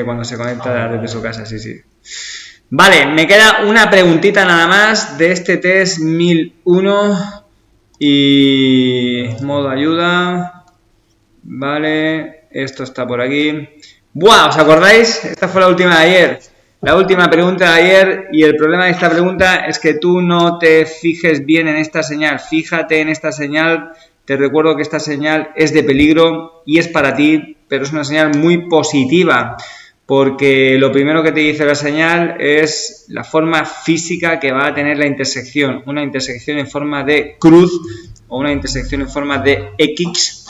cuando se conecta desde su casa, sí, sí. Vale, me queda una preguntita nada más de este test 1001 y modo ayuda. Vale, esto está por aquí. ¡Buah! ¿Os acordáis? Esta fue la última de ayer. La última pregunta de ayer, y el problema de esta pregunta es que tú no te fijes bien en esta señal. Fíjate en esta señal. Te recuerdo que esta señal es de peligro y es para ti, pero es una señal muy positiva, porque lo primero que te dice la señal es la forma física que va a tener la intersección. Una intersección en forma de cruz o una intersección en forma de X.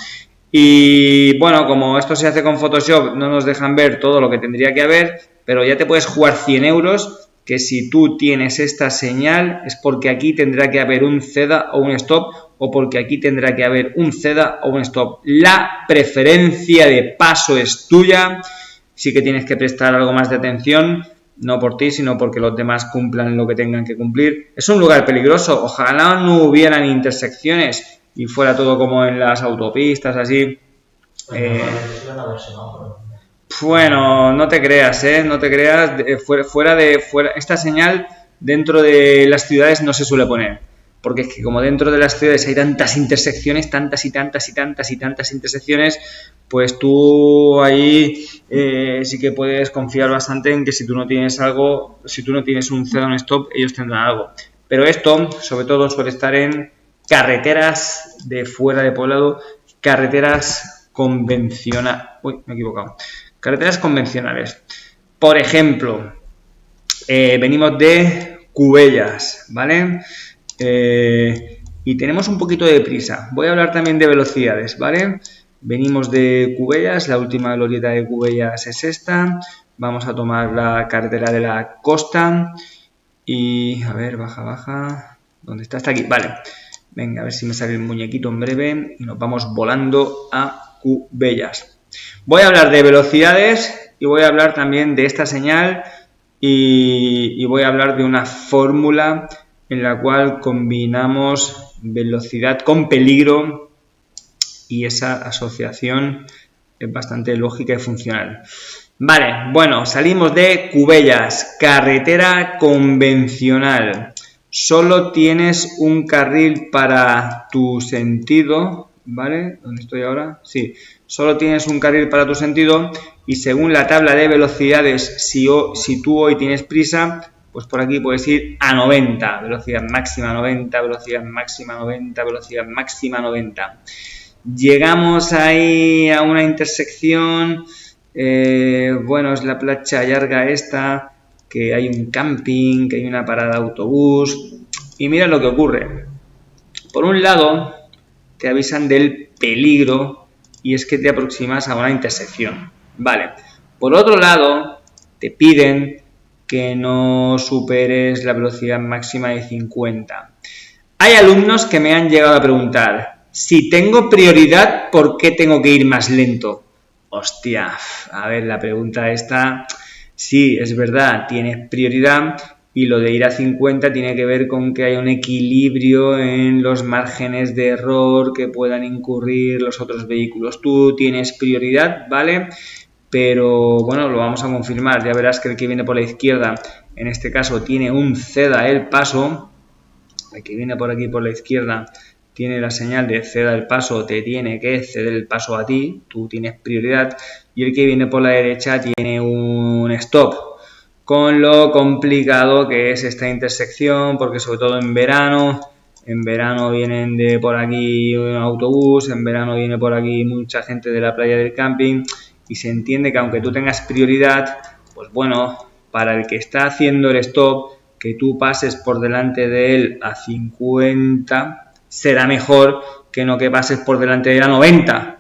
Y bueno, como esto se hace con Photoshop, no nos dejan ver todo lo que tendría que haber, pero ya te puedes jugar 100 euros, que si tú tienes esta señal es porque aquí tendrá que haber un CEDA o un stop, o porque aquí tendrá que haber un CEDA o un stop. La preferencia de paso es tuya, sí que tienes que prestar algo más de atención, no por ti, sino porque los demás cumplan lo que tengan que cumplir. Es un lugar peligroso, ojalá no hubieran intersecciones y fuera todo como en las autopistas, así. Bueno, no te creas, no te creas. Fuera, esta señal dentro de las ciudades no se suele poner, porque es que como dentro de las ciudades hay tantas intersecciones, tantas intersecciones, pues tú ahí sí que puedes confiar bastante en que si tú no tienes algo, si tú no tienes un CEDA o un stop, ellos tendrán algo. Pero esto, sobre todo, suele estar en carreteras de fuera de poblado, carreteras convencionales. Uy, me he equivocado. Carreteras convencionales. Por ejemplo, venimos de Cubellas, ¿vale? Y tenemos un poquito de prisa. Voy a hablar también de velocidades, ¿vale? Venimos de Cubellas, la última glorieta de Cubellas es esta. Vamos a tomar la carretera de la costa. Y, a ver, baja. ¿Dónde está? Está aquí, vale. Venga, a ver si me sale el muñequito en breve. Y nos vamos volando a Cubellas. Voy a hablar de velocidades y voy a hablar también de esta señal y voy a hablar de una fórmula en la cual combinamos velocidad con peligro y esa asociación es bastante lógica y funcional. Vale, bueno, salimos de Cubellas, carretera convencional. Solo tienes un carril para tu sentido, ¿vale? ¿Dónde estoy ahora? Sí, solo tienes un carril para tu sentido y según la tabla de velocidades, si tú hoy tienes prisa, pues por aquí puedes ir a 90, velocidad máxima 90, velocidad máxima 90, velocidad máxima 90. Llegamos ahí a una intersección, bueno, es la Platja Llarga esta, que hay un camping, que hay una parada de autobús, y mira lo que ocurre. Por un lado, te avisan del peligro y es que te aproximas a una intersección, vale. Por otro lado, te piden que no superes la velocidad máxima de 50. Hay alumnos que me han llegado a preguntar, si tengo prioridad, ¿por qué tengo que ir más lento? Hostia, a ver, la pregunta esta, sí, es verdad, tienes prioridad y lo de ir a 50 tiene que ver con que hay un equilibrio en los márgenes de error que puedan incurrir los otros vehículos. Tú tienes prioridad, ¿vale? Pero bueno, lo vamos a confirmar, ya verás que el que viene por la izquierda, en este caso, tiene un ceda el paso. El que viene por aquí por la izquierda tiene la señal de ceda el paso, te tiene que ceder el paso a ti, tú tienes prioridad, y el que viene por la derecha tiene un stop, con lo complicado que es esta intersección, porque sobre todo en verano vienen de por aquí un autobús, en verano viene por aquí mucha gente de la playa del camping, y se entiende que aunque tú tengas prioridad, pues bueno, para el que está haciendo el stop, que tú pases por delante de él a 50 será mejor que no que pases por delante de él a 90,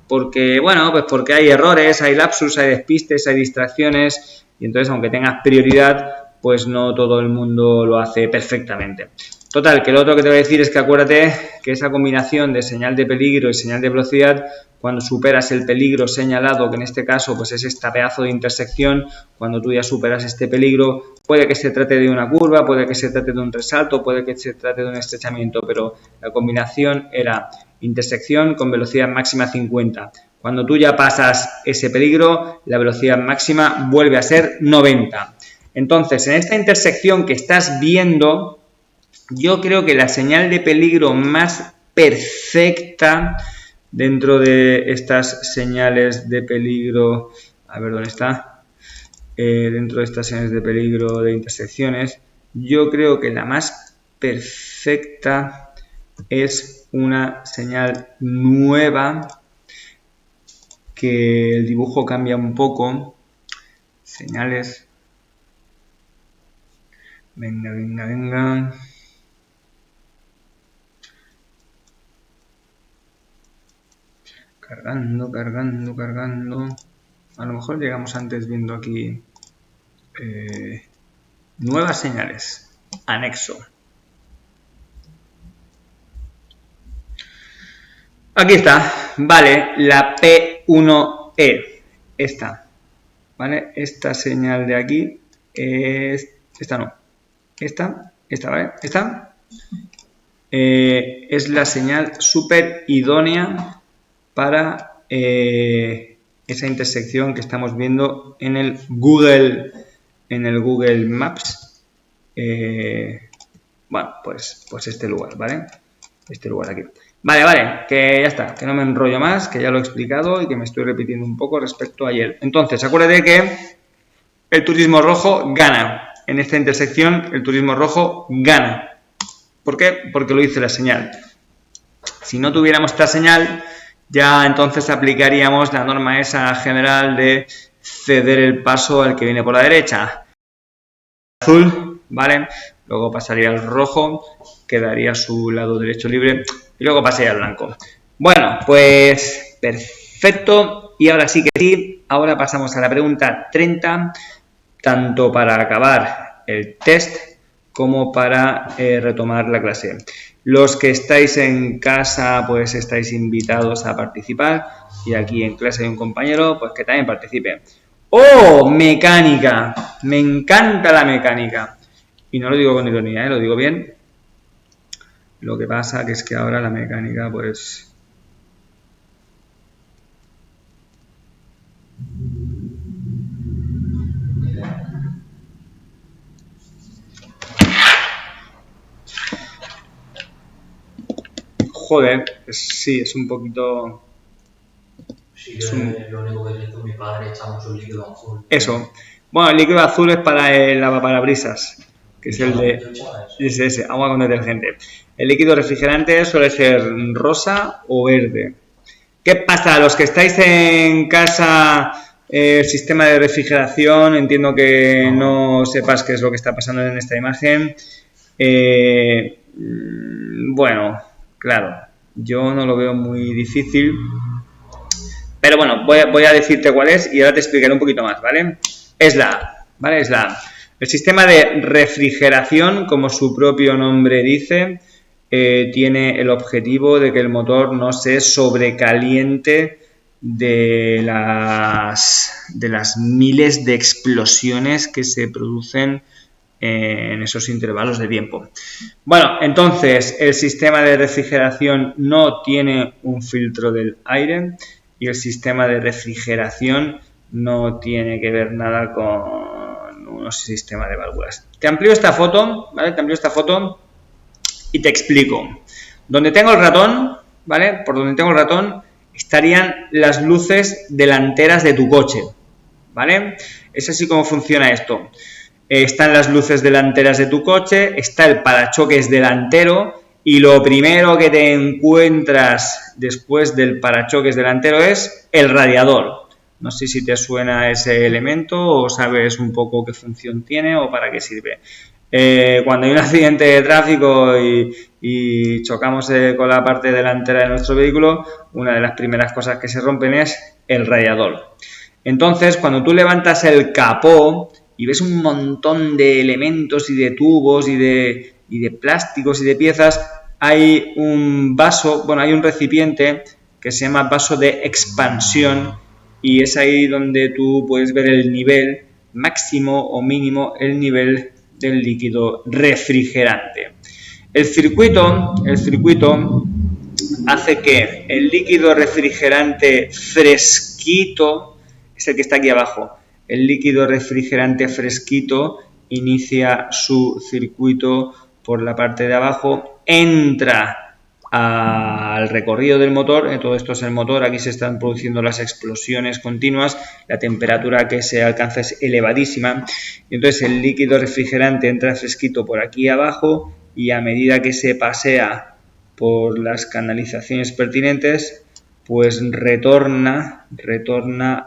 porque bueno, pues porque hay errores, hay lapsus, hay despistes, hay distracciones y entonces aunque tengas prioridad, pues no todo el mundo lo hace perfectamente. Total, que lo otro que te voy a decir es que acuérdate que esa combinación de señal de peligro y señal de velocidad, cuando superas el peligro señalado, que en este caso pues es esta pedazo de intersección, cuando tú ya superas este peligro, puede que se trate de una curva, puede que se trate de un resalto, puede que se trate de un estrechamiento, pero la combinación era intersección con velocidad máxima 50. Cuando tú ya pasas ese peligro, la velocidad máxima vuelve a ser 90. Entonces, en esta intersección que estás viendo, yo creo que la señal de peligro más perfecta dentro de estas señales de peligro, a ver dónde está, dentro de estas señales de peligro de intersecciones, yo creo que la más perfecta es una señal nueva, que el dibujo cambia un poco. Señales. Venga, venga, venga. Cargando, cargando, cargando. A lo mejor llegamos antes viendo aquí nuevas señales. Anexo. Aquí está. Vale, la P1E. Esta. ¿Vale? Esta señal de aquí es... Esta no. Esta, ¿vale? Esta es la señal súper idónea para esa intersección que estamos viendo en el Google Maps. Bueno, pues este lugar, ¿vale? Este lugar aquí. Vale, que ya está, que no me enrollo más, que ya lo he explicado y que me estoy repitiendo un poco respecto a ayer. Entonces, acuérdate que el turismo rojo gana. En esta intersección, el turismo rojo gana. ¿Por qué? Porque lo dice la señal. Si no tuviéramos esta señal, ya entonces aplicaríamos la norma esa general de ceder el paso al que viene por la derecha. Azul, ¿vale? Luego pasaría al rojo, quedaría su lado derecho libre y luego pasaría al blanco. Bueno, pues perfecto. Y ahora sí que sí, ahora pasamos a la pregunta 30, tanto para acabar el test como para retomar la clase. Los que estáis en casa, pues estáis invitados a participar, y aquí en clase hay un compañero, pues que también participe. ¡Oh! Mecánica. Me encanta la mecánica. Y no lo digo con ironía, lo digo bien. Lo que pasa que es que ahora la mecánica, pues... Joder, sí, es un poquito... Sí, yo lo único que he visto, mi padre echa mucho líquido azul. Eso. Bueno, el líquido azul es para el lavaparabrisas, que es el de... ese, agua con detergente. El líquido refrigerante suele ser rosa o verde. ¿Qué pasa? Los que estáis en casa, el sistema de refrigeración, entiendo que no sepas qué es lo que está pasando en esta imagen. Bueno, claro, yo no lo veo muy difícil. Pero bueno, voy a decirte cuál es y ahora te explicaré un poquito más, ¿vale? Es la A, ¿vale? Es la A. El sistema de refrigeración, como su propio nombre dice, tiene el objetivo de que el motor no se sobrecaliente de las miles de explosiones que se producen en esos intervalos de tiempo. Bueno, entonces el sistema de refrigeración no tiene un filtro del aire y el sistema de refrigeración no tiene que ver nada con un sistema de válvulas. Te amplío esta foto, ¿vale? Te amplío esta foto y te explico. Donde tengo el ratón, ¿vale? Por donde tengo el ratón estarían las luces delanteras de tu coche, ¿vale? Es así como funciona esto. Están las luces delanteras de tu coche, está el parachoques delantero y lo primero que te encuentras después del parachoques delantero es el radiador. No sé si te suena ese elemento o sabes un poco qué función tiene o para qué sirve. Cuando hay un accidente de tráfico y chocamos con la parte delantera de nuestro vehículo, una de las primeras cosas que se rompen es el radiador. Entonces, cuando tú levantas el capó y ves un montón de elementos y de tubos y de plásticos y de piezas, hay un vaso, bueno, hay un recipiente que se llama vaso de expansión y es ahí donde tú puedes ver el nivel máximo o mínimo, el nivel del líquido refrigerante. El circuito hace que el líquido refrigerante fresquito, es el que está aquí abajo, el líquido refrigerante fresquito inicia su circuito por la parte de abajo, entra al recorrido del motor, todo esto es el motor, aquí se están produciendo las explosiones continuas, la temperatura que se alcanza es elevadísima, y entonces el líquido refrigerante entra fresquito por aquí abajo y a medida que se pasea por las canalizaciones pertinentes, pues retorna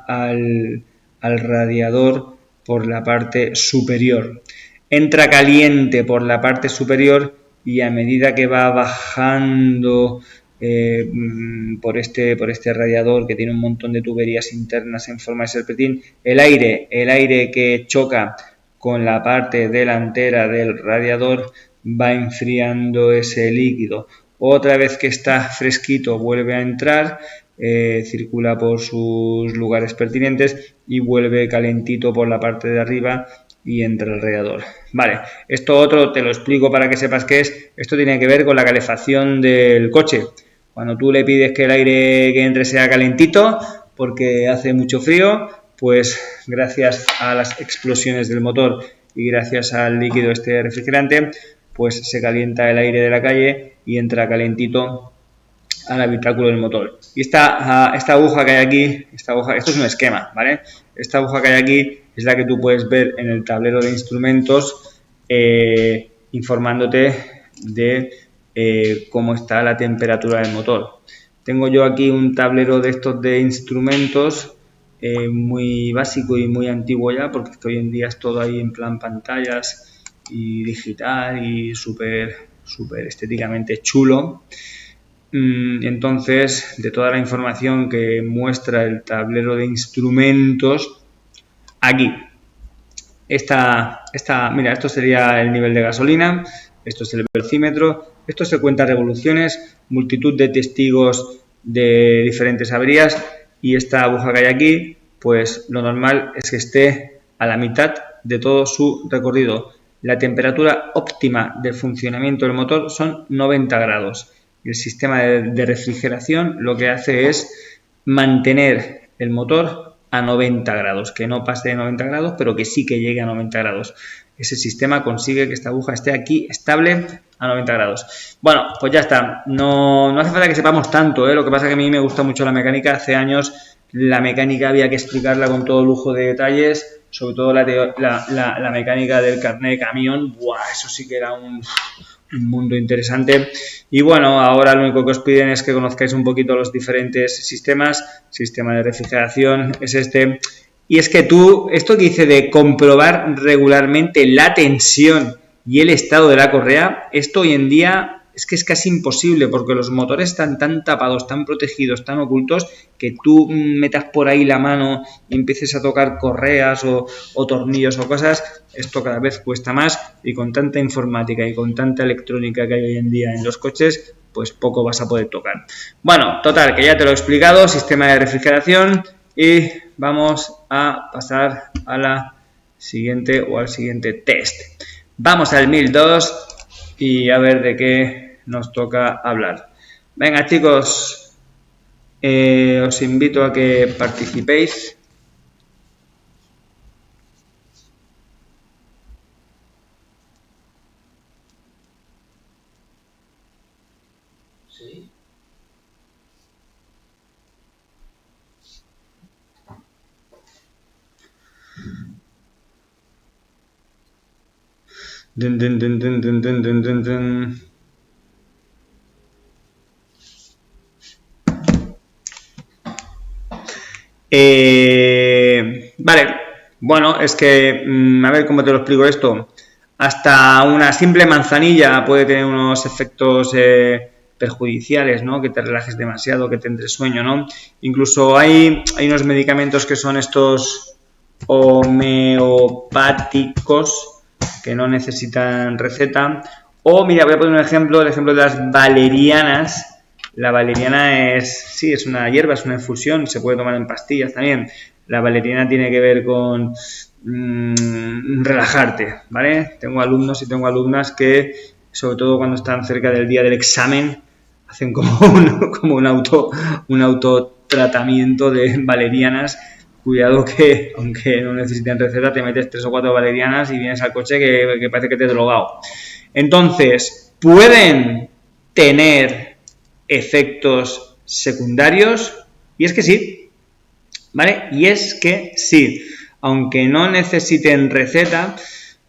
al radiador por la parte superior. Entra caliente por la parte superior y a medida que va bajando por este radiador que tiene un montón de tuberías internas en forma de serpentín, el aire que choca con la parte delantera del radiador va enfriando ese líquido. Otra vez que está fresquito vuelve a entrar, circula por sus lugares pertinentes y vuelve calentito por la parte de arriba y entra al radiador. Vale, esto otro te lo explico para que sepas qué es. Esto tiene que ver con la calefacción del coche. Cuando tú le pides que el aire que entre sea calentito porque hace mucho frío, pues gracias a las explosiones del motor y gracias al líquido este refrigerante, pues se calienta el aire de la calle y entra calentito al habitáculo del motor. Y esta aguja que hay aquí, esto es un esquema, ¿vale? Esta aguja que hay aquí es la que tú puedes ver en el tablero de instrumentos, informándote de cómo está la temperatura del motor. Tengo yo aquí un tablero de estos de instrumentos muy básico y muy antiguo ya, porque hoy en día es todo ahí en plan pantallas y digital y súper estéticamente chulo. Entonces, de toda la información que muestra el tablero de instrumentos, aquí, mira, esto sería el nivel de gasolina, esto es el velocímetro, esto se cuenta revoluciones, multitud de testigos de diferentes averías y esta aguja que hay aquí, pues lo normal es que esté a la mitad de todo su recorrido. La temperatura óptima de funcionamiento del motor son 90 grados. El sistema de refrigeración lo que hace es mantener el motor a 90 grados, que no pase de 90 grados, pero que sí que llegue a 90 grados. Ese sistema consigue que esta aguja esté aquí estable a 90 grados. Bueno, pues ya está. No hace falta que sepamos tanto, lo que pasa es que a mí me gusta mucho la mecánica. Hace años la mecánica había que explicarla con todo lujo de detalles, sobre todo la mecánica del carnet de camión. Buah, eso sí que era un mundo interesante. Y bueno, ahora lo único que os piden es que conozcáis un poquito los diferentes sistemas. Sistema de refrigeración es este. Y es que esto que dice de comprobar regularmente la tensión y el estado de la correa, esto hoy en día es que es casi imposible porque los motores están tan tapados, tan protegidos, tan ocultos, que tú metas por ahí la mano y empieces a tocar correas o tornillos o cosas, esto cada vez cuesta más y con tanta informática y con tanta electrónica que hay hoy en día en los coches, pues poco vas a poder tocar. Bueno, total, que ya te lo he explicado, sistema de refrigeración y vamos a pasar a la siguiente o al siguiente test. Vamos al 1002 y a ver de qué nos toca hablar. Venga, chicos, os invito a que participéis. Sí. Dun, dun, dun, dun, dun, dun, dun, dun, dun. Vale, bueno, es que, a ver cómo te lo explico esto. Hasta una simple manzanilla puede tener unos efectos perjudiciales, ¿no? Que te relajes demasiado, que te entre sueño, ¿no? Incluso hay unos medicamentos que son estos homeopáticos que no necesitan receta. O, mira, voy a poner un ejemplo, el ejemplo de las valerianas. La valeriana es una hierba, es una infusión, se puede tomar en pastillas también. La valeriana tiene que ver con relajarte, ¿vale? Tengo alumnos y tengo alumnas que, sobre todo cuando están cerca del día del examen, hacen como un autotratamiento de valerianas. Cuidado que, aunque no necesiten receta, te metes 3 o 4 valerianas y vienes al coche que parece que te he drogado. Entonces, ¿pueden tener efectos secundarios? Y es que sí, ¿vale? Y es que sí, aunque no necesiten receta.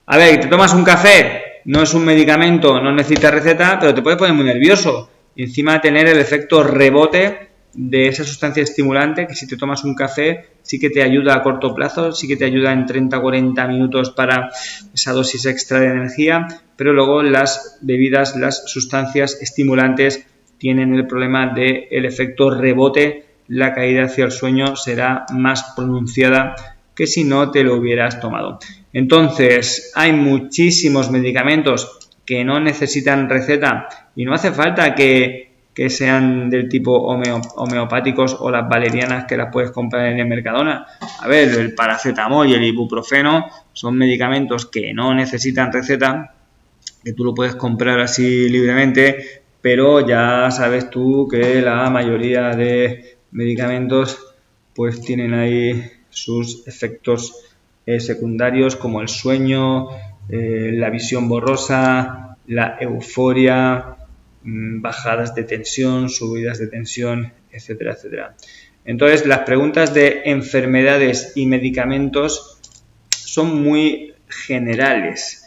A ver, te tomas un café, no es un medicamento, no necesita receta, pero te puede poner muy nervioso. Y encima tener el efecto rebote de esa sustancia estimulante, que si te tomas un café sí que te ayuda a corto plazo, sí que te ayuda en 30-40 minutos para esa dosis extra de energía, pero luego las bebidas, las sustancias estimulantes tienen el problema del efecto rebote, la caída hacia el sueño será más pronunciada que si no te lo hubieras tomado. Entonces, hay muchísimos medicamentos que no necesitan receta y no hace falta que sean del tipo homeopáticos o las valerianas que las puedes comprar en el Mercadona. A ver, el paracetamol y el ibuprofeno son medicamentos que no necesitan receta, que tú lo puedes comprar así libremente, pero ya sabes tú que la mayoría de medicamentos pues tienen ahí sus efectos secundarios, como el sueño, la visión borrosa, la euforia, bajadas de tensión, subidas de tensión, etcétera, etcétera. Entonces, las preguntas de enfermedades y medicamentos son muy generales,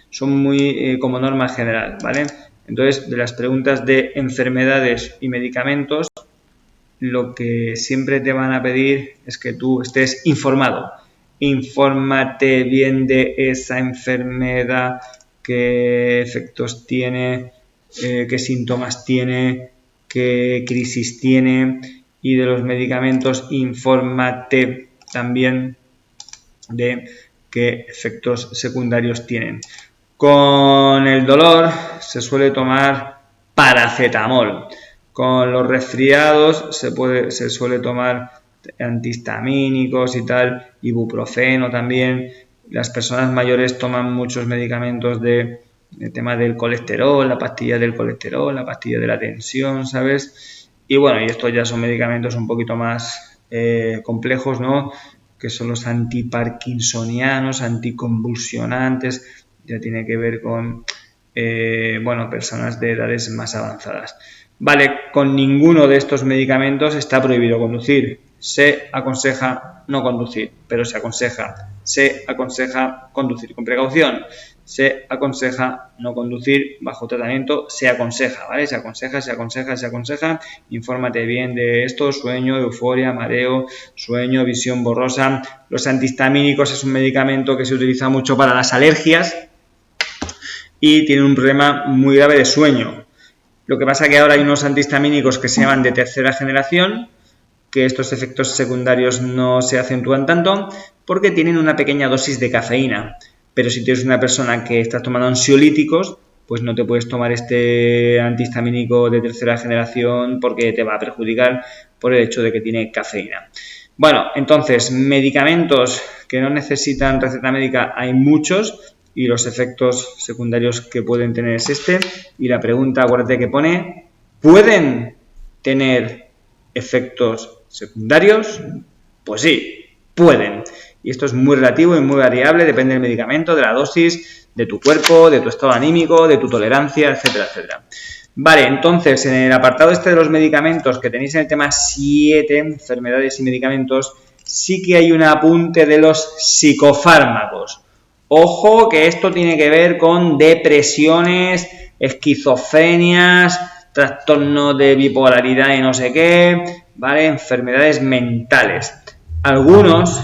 son muy como norma general, ¿vale? Entonces, de las preguntas de enfermedades y medicamentos, lo que siempre te van a pedir es que tú estés informado. Infórmate bien de esa enfermedad, qué efectos tiene, qué síntomas tiene, qué crisis tiene, y de los medicamentos infórmate también de qué efectos secundarios tienen. Con el dolor se suele tomar paracetamol. Con los resfriados se suele tomar antihistamínicos y tal, ibuprofeno también. Las personas mayores toman muchos medicamentos de tema del colesterol, la pastilla del colesterol, la pastilla de la tensión, ¿sabes? Y bueno, y estos ya son medicamentos un poquito más complejos, ¿no? Que son los antiparkinsonianos, anticonvulsionantes, ya tiene que ver con personas de edades más avanzadas. Vale, con ninguno de estos medicamentos está prohibido conducir. Se aconseja no conducir, pero se aconseja conducir con precaución. Se aconseja no conducir bajo tratamiento, se aconseja, ¿vale? Se aconseja. Infórmate bien de esto: sueño, euforia, mareo, sueño, visión borrosa. Los antihistamínicos es un medicamento que se utiliza mucho para las alergias y tiene un problema muy grave de sueño. Lo que pasa es que ahora hay unos antihistamínicos que se llaman de tercera generación, que estos efectos secundarios no se acentúan tanto porque tienen una pequeña dosis de cafeína. Pero si tienes una persona que está tomando ansiolíticos, pues no te puedes tomar este antihistamínico de tercera generación porque te va a perjudicar por el hecho de que tiene cafeína. Bueno, entonces, medicamentos que no necesitan receta médica hay muchos, y los efectos secundarios que pueden tener es este. Y la pregunta, acuérdate que pone, ¿pueden tener efectos secundarios? Pues sí, pueden. Y esto es muy relativo y muy variable, depende del medicamento, de la dosis, de tu cuerpo, de tu estado anímico, de tu tolerancia, etcétera, etcétera. Vale, entonces, en el apartado este de los medicamentos que tenéis en el tema 7, enfermedades y medicamentos, sí que hay un apunte de los psicofármacos. Ojo, que esto tiene que ver con depresiones, esquizofrenias, trastornos de bipolaridad y no sé qué, ¿vale? Enfermedades mentales. Algunos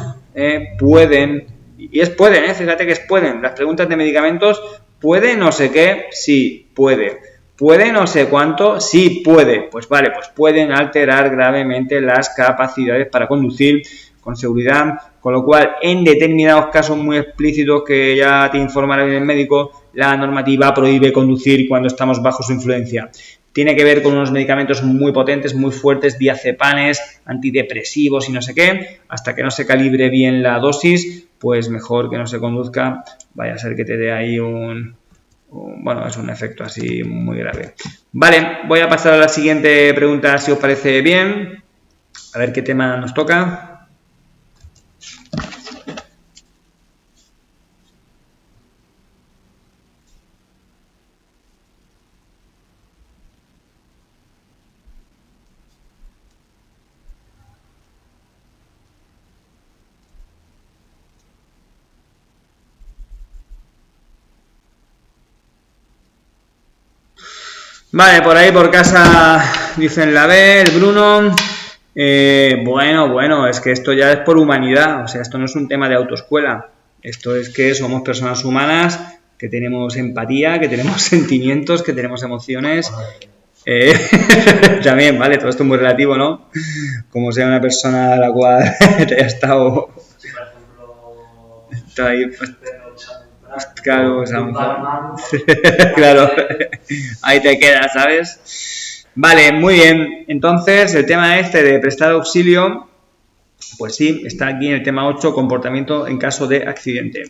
pueden, fíjate que pueden. Las preguntas de medicamentos, ¿puede no sé qué? Sí, puede. ¿Puede no sé cuánto? Sí, puede. Pues vale, pues pueden alterar gravemente las capacidades para conducir con seguridad, con lo cual en determinados casos muy explícitos que ya te informará el médico, la normativa prohíbe conducir cuando estamos bajo su influencia. Tiene que ver con unos medicamentos muy potentes, muy fuertes, diazepanes, antidepresivos y no sé qué. Hasta que no se calibre bien la dosis, pues mejor que no se conduzca, vaya a ser que te dé ahí un Bueno, es un efecto así muy grave. Vale, voy a pasar a la siguiente pregunta, si os parece bien. A ver qué tema nos toca. Vale, por ahí por casa dicen la B, el Bruno. Bueno, es que esto ya es por humanidad, o sea, esto no es un tema de autoescuela. Esto es que somos personas humanas, que tenemos empatía, que tenemos sentimientos, que tenemos emociones. También, vale, todo esto es muy relativo, ¿no? Como sea una persona a la cual te haya estado... Si, por ejemplo, está ahí, pues, claro, o sea, claro, ahí te quedas, ¿sabes? Vale, muy bien. Entonces, el tema este de prestar auxilio, pues sí, está aquí en el tema 8, comportamiento en caso de accidente.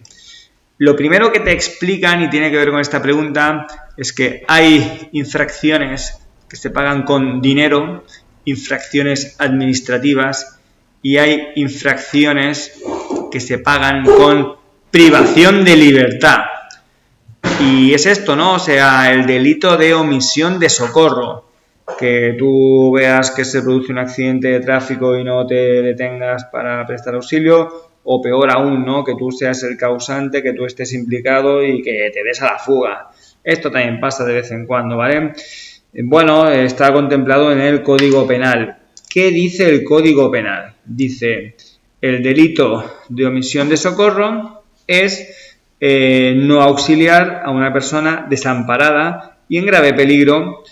Lo primero que te explican, y tiene que ver con esta pregunta, es que hay infracciones que se pagan con dinero, infracciones administrativas, y hay infracciones que se pagan con privación de libertad. Y es esto, ¿no? O sea, el delito de omisión de socorro. Que tú veas que se produce un accidente de tráfico y no te detengas para prestar auxilio, o peor aún, ¿no? Que tú seas el causante, que tú estés implicado y que te des a la fuga. Esto también pasa de vez en cuando, ¿vale? Bueno, está contemplado en el Código Penal. ¿Qué dice el Código Penal? Dice, el delito de omisión de socorro es no auxiliar a una persona desamparada y en grave peligro,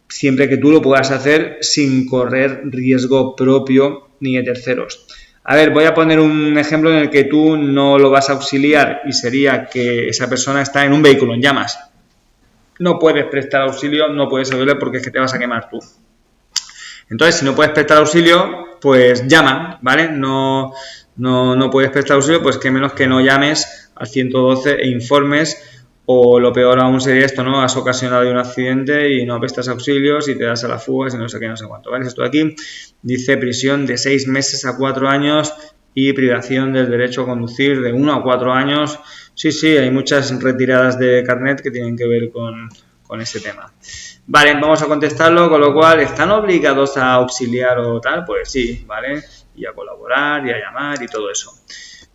siempre que tú lo puedas hacer sin correr riesgo propio ni de terceros. A ver, voy a poner un ejemplo en el que tú no lo vas a auxiliar y sería que esa persona está en un vehículo en llamas. No puedes prestar auxilio, no puedes ayudarle porque es que te vas a quemar tú. Entonces, si no puedes prestar auxilio, pues llama, ¿vale? No puedes prestar auxilio, pues que menos que no llames al 112 e informes. O lo peor aún sería esto, ¿no? Has ocasionado un accidente y no prestas auxilios y te das a la fuga y no sé qué, no sé cuánto, ¿vale? Esto de aquí dice prisión de 6 meses a 4 años y privación del derecho a conducir de 1 a 4 años. Sí, hay muchas retiradas de carnet que tienen que ver con este tema. Vale, vamos a contestarlo, con lo cual, ¿están obligados a auxiliar o tal? Pues sí, ¿vale? Y a colaborar, y a llamar, y todo eso.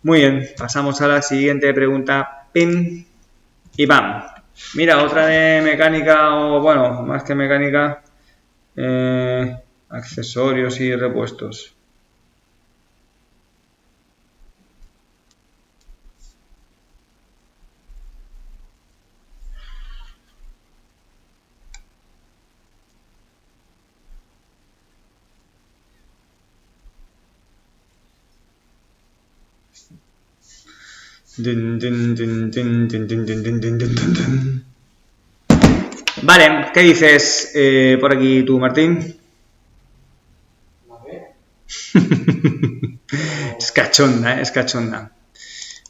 Muy bien, pasamos a la siguiente pregunta. ¡Pim! Y ¡pam! Mira, otra de mecánica, o bueno, más que mecánica, accesorios y repuestos. Vale, ¿qué dices por aquí tú, Martín? Es cachonda, es cachonda.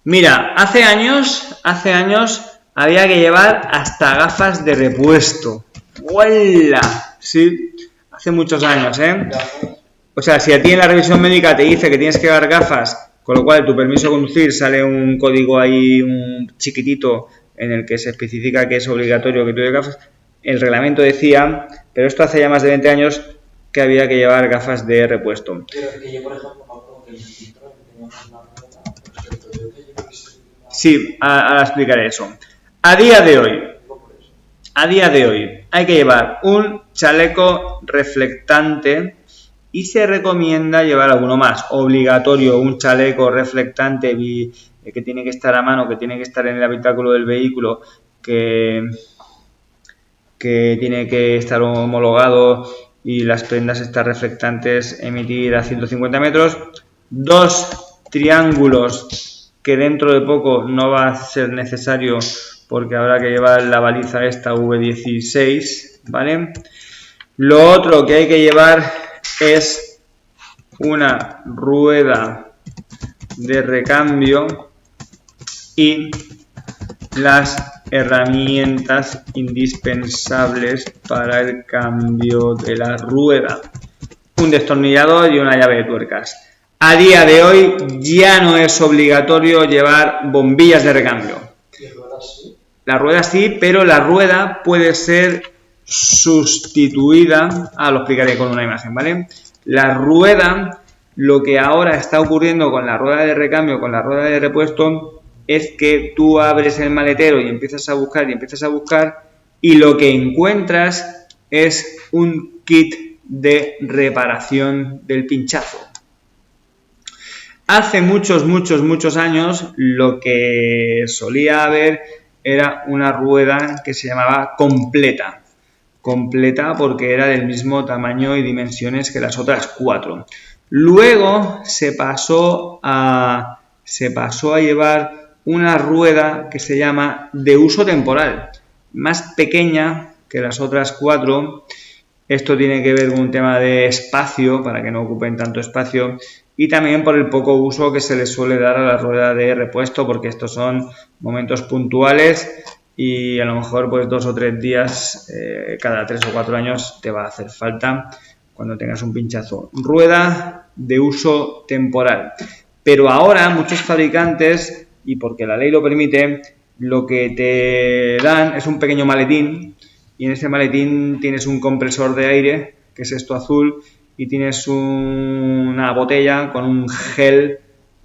Mira, hace años había que llevar hasta gafas de repuesto. ¡Hola! Sí, hace muchos años, ¿eh? O sea, si a ti en la revisión médica te dice que tienes que llevar gafas, con lo cual tu permiso de conducir sale un código ahí, un chiquitito, en el que se especifica que es obligatorio que tú lleves gafas, el reglamento decía, pero esto hace ya más de 20 años, que había que llevar gafas de repuesto. Pero es que yo, por ejemplo, que el filtro que teníamos una rueda, respecto yo que yo Sí, ahora explicaré eso. A día de hoy, hay que llevar un chaleco reflectante y se recomienda llevar alguno más. Obligatorio, un chaleco reflectante que tiene que estar a mano, que tiene que estar en el habitáculo del vehículo, que tiene que estar homologado y las prendas estas reflectantes emitir a 150 metros. 2 triángulos que dentro de poco no va a ser necesario porque habrá que llevar la baliza esta V16, ¿vale? Lo otro que hay que llevar es una rueda de recambio y las herramientas indispensables para el cambio de la rueda: un destornillador y una llave de tuercas. A día de hoy ya no es obligatorio llevar bombillas de recambio. ¿Y ruedas sí? La rueda sí, pero la rueda puede ser sustituida. Lo explicaré con una imagen, ¿vale? La rueda, lo que ahora está ocurriendo con la rueda de recambio, con la rueda de repuesto, es que tú abres el maletero y empiezas a buscar y lo que encuentras es un kit de reparación del pinchazo. Hace muchos años lo que solía haber era una rueda que se llamaba completa. Completa porque era del mismo tamaño y dimensiones que las otras 4. Luego se pasó a llevar una rueda que se llama de uso temporal, más pequeña que las otras 4. Esto tiene que ver con un tema de espacio, para que no ocupen tanto espacio, y también por el poco uso que se le suele dar a la rueda de repuesto, porque estos son momentos puntuales y a lo mejor pues 2 o 3 días cada 3 o 4 años te va a hacer falta cuando tengas un pinchazo. Rueda de uso temporal. Pero ahora muchos fabricantes, y porque la ley lo permite, lo que te dan es un pequeño maletín, y en ese maletín tienes un compresor de aire, que es esto azul, y tienes una botella con un gel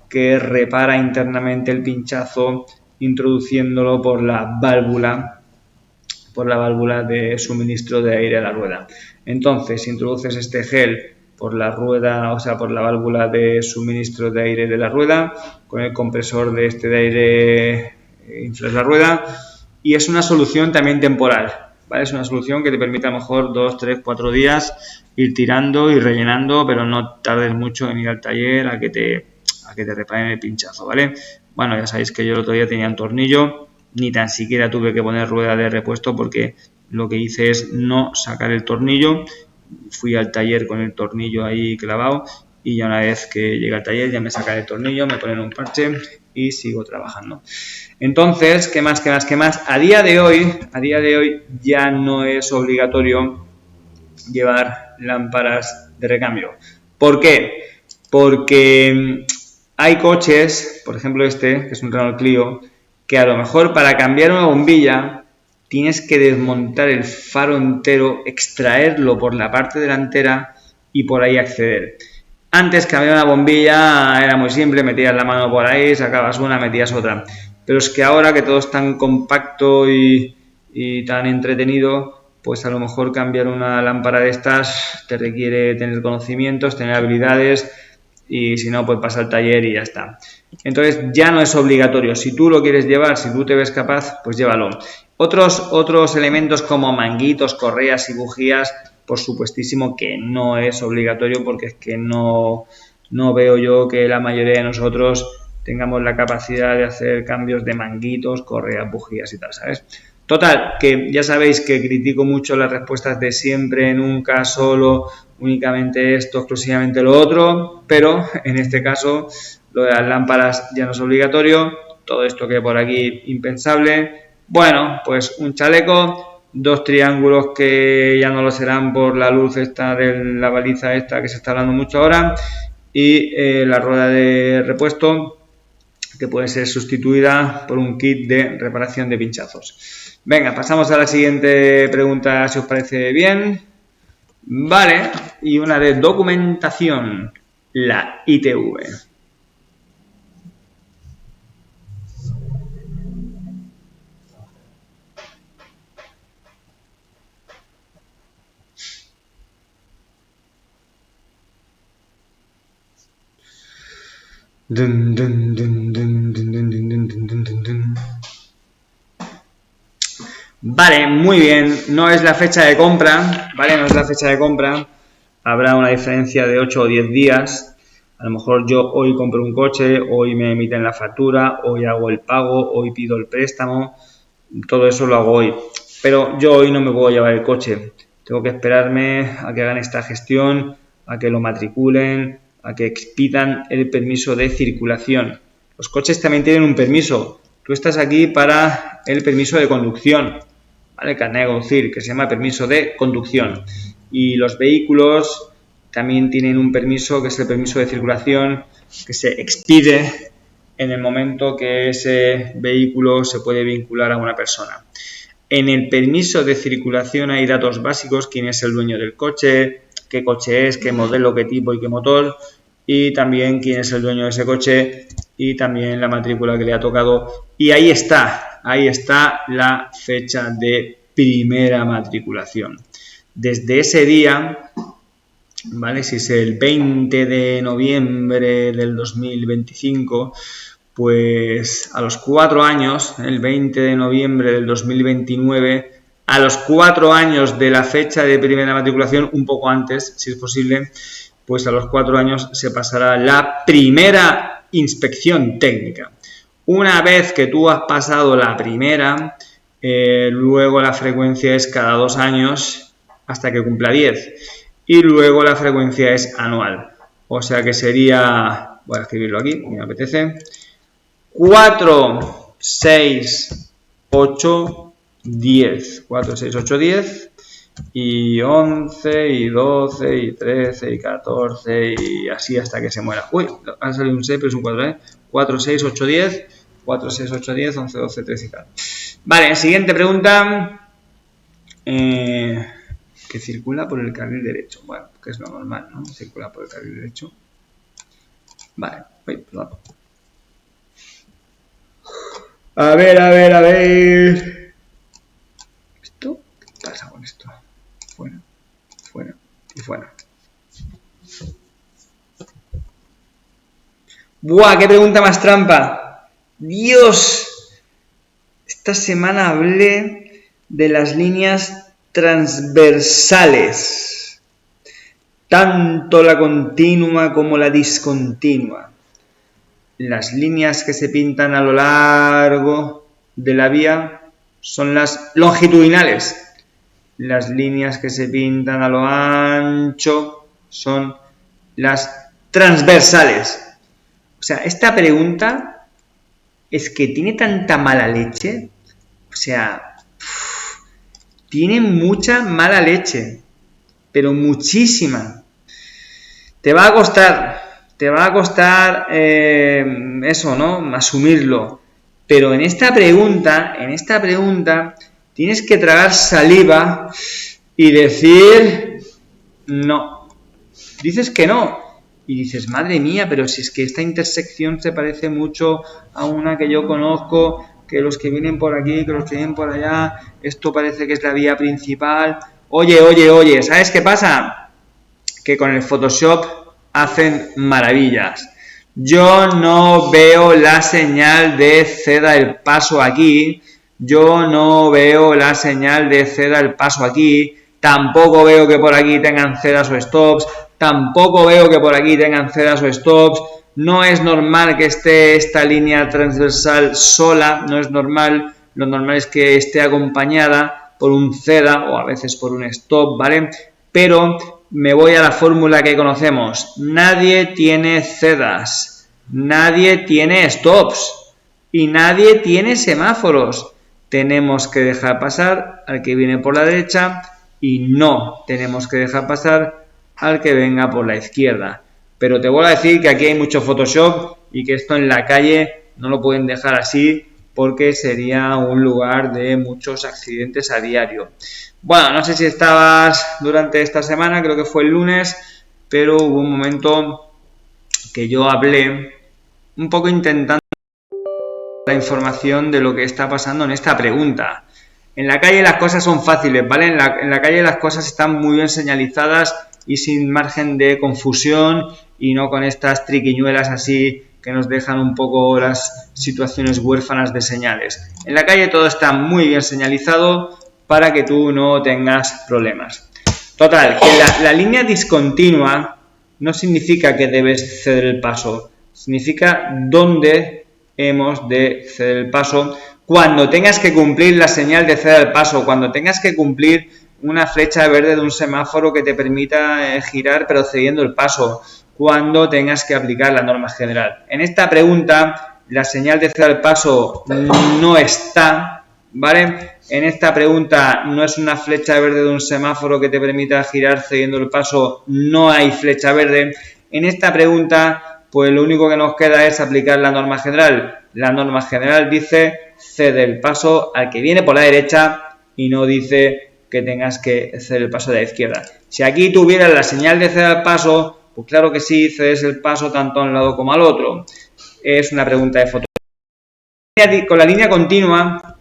que repara internamente el pinchazo introduciéndolo por la válvula de suministro de aire a la rueda. Entonces, si introduces este gel por la rueda, o sea, por la válvula de suministro de aire de la rueda, con el compresor de este de aire inflas la rueda, y es una solución también temporal, ¿vale? Es una solución que te permite a lo mejor 2, 3, 4 días ir tirando y rellenando, pero no tardes mucho en ir al taller a que te reparen el pinchazo, ¿vale? Bueno, ya sabéis que yo el otro día tenía un tornillo, ni tan siquiera tuve que poner rueda de repuesto porque lo que hice es no sacar el tornillo. Fui al taller con el tornillo ahí clavado y ya una vez que llegué al taller ya me sacan el tornillo, me ponen un parche y sigo trabajando. Entonces, ¿qué más? A día de hoy ya no es obligatorio llevar lámparas de recambio. ¿Por qué? Porque hay coches, por ejemplo este, que es un Renault Clio, que a lo mejor para cambiar una bombilla tienes que desmontar el faro entero, extraerlo por la parte delantera y por ahí acceder. Antes cambiar una bombilla era muy simple, metías la mano por ahí, sacabas una, metías otra. Pero es que ahora que todo es tan compacto y tan entretenido, pues a lo mejor cambiar una lámpara de estas te requiere tener conocimientos, tener habilidades, y si no, pues pasa al taller y ya está. Entonces ya no es obligatorio. Si tú lo quieres llevar, si tú te ves capaz, pues llévalo. Otros elementos como manguitos, correas y bujías, por supuestísimo que no es obligatorio, porque es que no veo yo que la mayoría de nosotros tengamos la capacidad de hacer cambios de manguitos, correas, bujías y tal, ¿sabes? Total, que ya sabéis que critico mucho las respuestas de siempre, nunca, solo, únicamente esto, exclusivamente lo otro, pero en este caso lo de las lámparas ya no es obligatorio, todo esto que por aquí impensable. Bueno, pues un chaleco, 2 triángulos que ya no lo serán por la luz esta de la baliza esta que se está hablando mucho ahora, y la rueda de repuesto, que puede ser sustituida por un kit de reparación de pinchazos. Venga, pasamos a la siguiente pregunta, si os parece bien. Vale, y una de documentación, la ITV. Dun, dun, dun, dun, dun, dun, dun, dun, dun, dun. Vale, muy bien, no es la fecha de compra, ¿vale? No es la fecha de compra, habrá una diferencia de 8 o 10 días, a lo mejor yo hoy compro un coche, hoy me emiten la factura, hoy hago el pago, hoy pido el préstamo, todo eso lo hago hoy, pero yo hoy no me puedo llevar el coche, tengo que esperarme a que hagan esta gestión, a que lo matriculen, a que expidan el permiso de circulación. Los coches también tienen un permiso. tú estás aquí para el permiso de conducción, ¿vale? Carnet de conducir, que se llama permiso de conducción. Y los vehículos también tienen un permiso, que es el permiso de circulación, que se expide en el momento que ese vehículo se puede vincular a una persona. En el permiso de circulación hay datos básicos: quién es el dueño del coche, qué coche es, qué modelo, qué tipo y qué motor, y también quién es el dueño de ese coche y también la matrícula que le ha tocado. Y ahí está la fecha de primera matriculación. Desde ese día, ¿vale? Si es el 20 de noviembre del 2025, pues a los 4 años, el 20 de noviembre del 2029, a los 4 años de la fecha de primera matriculación, un poco antes, si es posible, pues a los 4 años se pasará la primera inspección técnica. Una vez que tú has pasado la primera, luego la frecuencia es cada 2 años hasta que cumpla 10. Y luego la frecuencia es anual. O sea que sería, voy a escribirlo aquí, me apetece, 4, 6, 8, 10. 4, 6, 8, 10. Y 11, y 12, y 13, y 14, y así hasta que se muera. Uy, ha salido un 6, pero es un 4, ¿eh? 4, 6, 8, 10. 4, 6, 8, 10, 11, 12, 13 y 14. Vale, siguiente pregunta. Que circula por el carril derecho. Bueno, que es lo normal, ¿no? Circula por el carril derecho. Vale, perdón. A ver. ¿Esto? ¿Qué pasa con esto? Fuera y fuera. ¡Buah! ¡Qué pregunta más trampa! ¡Dios! Esta semana hablé de las líneas transversales, tanto la continua como la discontinua. Las líneas que se pintan a lo largo de la vía son las longitudinales. Las líneas que se pintan a lo ancho son las transversales. O sea, esta pregunta es que tiene tanta mala leche. O sea, tiene mucha mala leche, pero muchísima. Te va a costar eso, ¿no? Asumirlo. Pero en esta pregunta tienes que tragar saliva y decir no. Dices que no. Y dices, madre mía, pero si es que esta intersección se parece mucho a una que yo conozco, que los que vienen por aquí, que los que vienen por allá, esto parece que es la vía principal. Oye, ¿sabes qué pasa? Que con el Photoshop hacen maravillas. Yo no veo la señal de ceda el paso aquí. Tampoco veo que por aquí tengan cedas o stops. No es normal que esté esta línea transversal sola, no es normal. Lo normal es que esté acompañada por un ceda o a veces por un stop, ¿vale? Pero me voy a la fórmula que conocemos. Nadie tiene cedas, nadie tiene stops y nadie tiene semáforos. Tenemos que dejar pasar al que viene por la derecha y no tenemos que dejar pasar al que venga por la izquierda. Pero te voy a decir que aquí hay mucho Photoshop y que esto en la calle no lo pueden dejar así porque sería un lugar de muchos accidentes a diario. Bueno, no sé si estabas durante esta semana, creo que fue el lunes, pero hubo un momento que yo hablé un poco intentando la información de lo que está pasando en esta pregunta. En la calle las cosas son fáciles, ¿vale? En la calle las cosas están muy bien señalizadas y sin margen de confusión y no con estas triquiñuelas así que nos dejan un poco las situaciones huérfanas de señales. En la calle todo está muy bien señalizado para que tú no tengas problemas. Total, que la línea discontinua no significa que debes ceder el paso, significa dónde hemos de ceder el paso cuando tengas que cumplir la señal de ceder el paso, cuando tengas que cumplir una flecha verde de un semáforo que te permita girar pero cediendo el paso, cuando tengas que aplicar la norma general. En esta pregunta la señal de ceda al paso no está, ¿vale? En esta pregunta no es una flecha verde de un semáforo que te permita girar cediendo el paso, no hay flecha verde. En esta pregunta, pues lo único que nos queda es aplicar la norma general. La norma general dice cede el paso al que viene por la derecha y no dice que tengas que ceder el paso de la izquierda. Si aquí tuvieras la señal de ceder al paso, pues claro que sí, cedes el paso tanto a un lado como al otro. Es una pregunta de fotografía. Con la línea continua,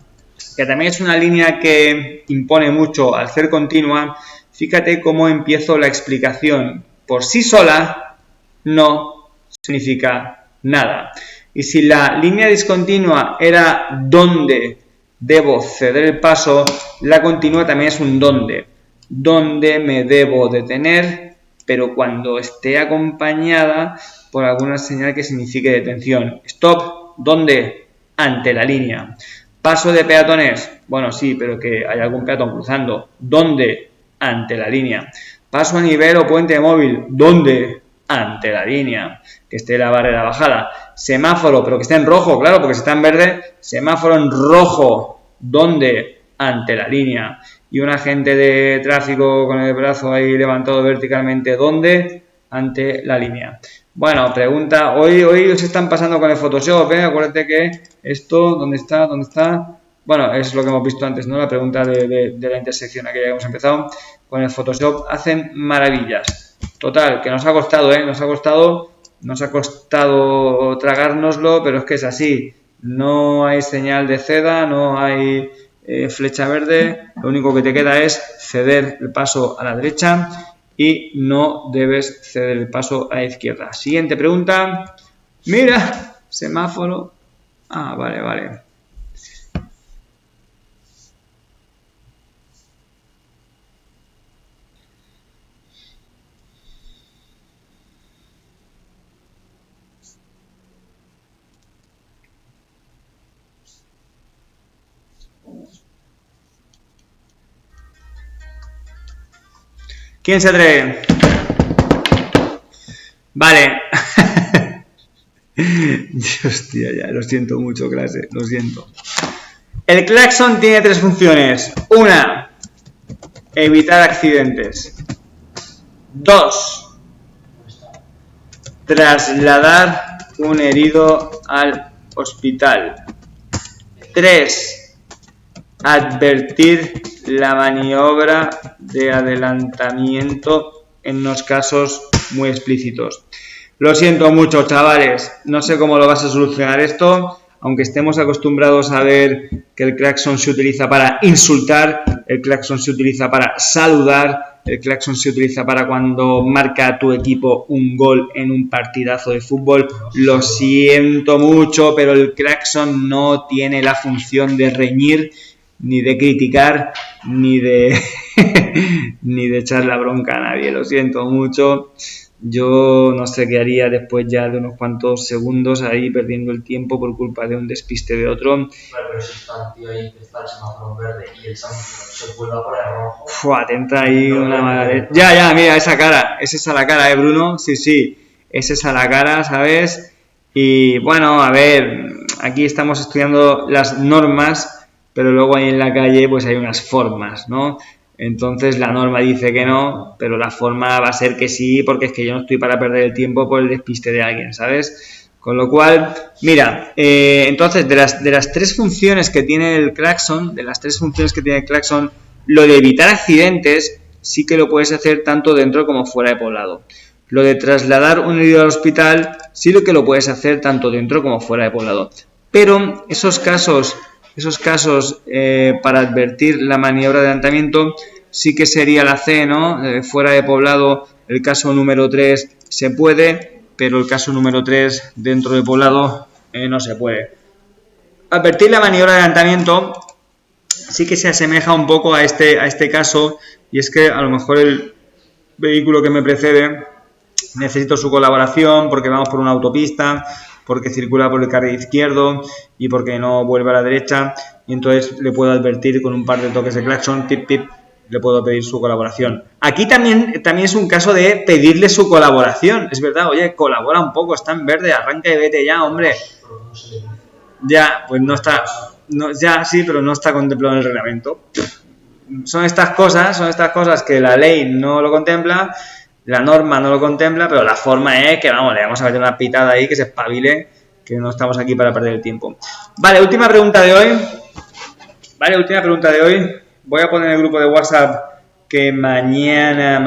que también es una línea que impone mucho al ser continua, fíjate cómo empiezo la explicación. Por sí sola no significa nada. Y si la línea discontinua era donde debo ceder el paso, la continua también es un dónde. Dónde me debo detener, pero cuando esté acompañada por alguna señal que signifique detención. Stop, ¿dónde? Ante la línea. Paso de peatones, bueno sí, pero que hay algún peatón cruzando. ¿Dónde? Ante la línea. Paso a nivel o puente móvil, ¿dónde? Ante la línea. Que esté la barrera bajada. Semáforo, pero que esté en rojo, claro, porque si está en verde, semáforo en rojo, ¿dónde? Ante la línea. Y un agente de tráfico con el brazo ahí levantado verticalmente, ¿dónde? Ante la línea. Bueno, pregunta, hoy os están pasando con el Photoshop, ¿eh? Acuérdate que esto, ¿dónde está? ¿Dónde está? Bueno, es lo que hemos visto antes, ¿no? La pregunta de la intersección, aquella que hemos empezado. Con el Photoshop hacen maravillas. Total, que nos ha costado, ¿eh? Nos ha costado tragárnoslo, pero es que es así. No hay señal de ceda, no hay flecha verde. Lo único que te queda es ceder el paso a la derecha y no debes ceder el paso a la izquierda. Siguiente pregunta. Mira, semáforo. Ah, vale. ¿Quién se atreve? Vale. Hostia, ya, lo siento mucho, clase, lo siento. El claxon tiene tres funciones. Una, evitar accidentes. 2, trasladar un herido al hospital. 3, advertir la maniobra de adelantamiento en los casos muy explícitos. Lo siento mucho, chavales, no sé cómo lo vas a solucionar esto, aunque estemos acostumbrados a ver que el claxon se utiliza para insultar, el claxon se utiliza para saludar, el claxon se utiliza para cuando marca a tu equipo un gol en un partidazo de fútbol. Lo siento mucho, pero el claxon no tiene la función de reñir, ni de criticar, ni de ni de echar la bronca a nadie. Lo siento mucho. Yo no sé qué haría después ya de unos cuantos segundos ahí perdiendo el tiempo por culpa de un despiste de otro. Bueno, pero si está el tío ahí que está el semáforo verde y el semáforo se vuelve a poner rojo. Fua, te entra ahí una madre. Ya, mira esa cara. Es esa la cara, Bruno. Sí, es esa la cara, ¿sabes? Y bueno, a ver, aquí estamos estudiando las normas, pero luego ahí en la calle pues hay unas formas, ¿no? Entonces la norma dice que no, pero la forma va a ser que sí, porque es que yo no estoy para perder el tiempo por el despiste de alguien, ¿sabes? Con lo cual, mira, entonces de las tres funciones que tiene el claxon, lo de evitar accidentes sí que lo puedes hacer tanto dentro como fuera de poblado. Lo de trasladar un herido al hospital sí que lo puedes hacer tanto dentro como fuera de poblado. Pero esos casos para advertir la maniobra de adelantamiento sí que sería la C, ¿no? Fuera de poblado el caso número 3 se puede, pero el caso número 3 dentro de poblado no se puede. Advertir la maniobra de adelantamiento sí que se asemeja un poco a este caso, y es que a lo mejor el vehículo que me precede necesito su colaboración porque vamos por una autopista, porque circula por el carril izquierdo y porque no vuelve a la derecha, y entonces le puedo advertir con un par de toques de claxon, tip, le puedo pedir su colaboración. Aquí también es un caso de pedirle su colaboración. Es verdad, oye, colabora un poco, está en verde, arranca y vete ya, hombre. Ya, pues no está... No, ya, sí, pero no está contemplado en el reglamento. Son estas cosas que la ley no lo contempla, la norma no lo contempla, pero la forma es que, vamos, le vamos a meter una pitada ahí que se espabile, que no estamos aquí para perder el tiempo. Vale, última pregunta de hoy. Voy a poner en el grupo de WhatsApp que mañana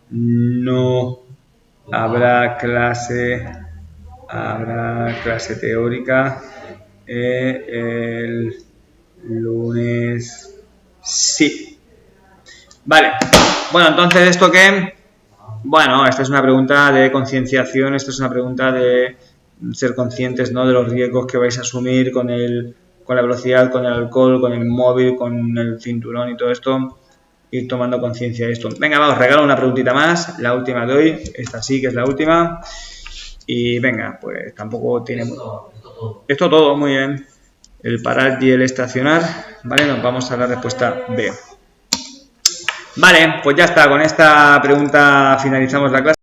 no habrá clase teórica. El lunes sí. Vale. Bueno, entonces, ¿esto qué? Bueno, esta es una pregunta de concienciación, esta es una pregunta de ser conscientes, ¿no?, de los riesgos que vais a asumir con la velocidad, con el alcohol, con el móvil, con el cinturón y todo esto. Ir tomando conciencia de esto. Venga, vamos, regalo una preguntita más, la última de hoy. Esta sí que es la última. Y venga, pues tampoco tiene... Esto todo, muy bien. El parar y el estacionar. Vale, nos vamos a la respuesta B. Vale, pues ya está. Con esta pregunta finalizamos la clase.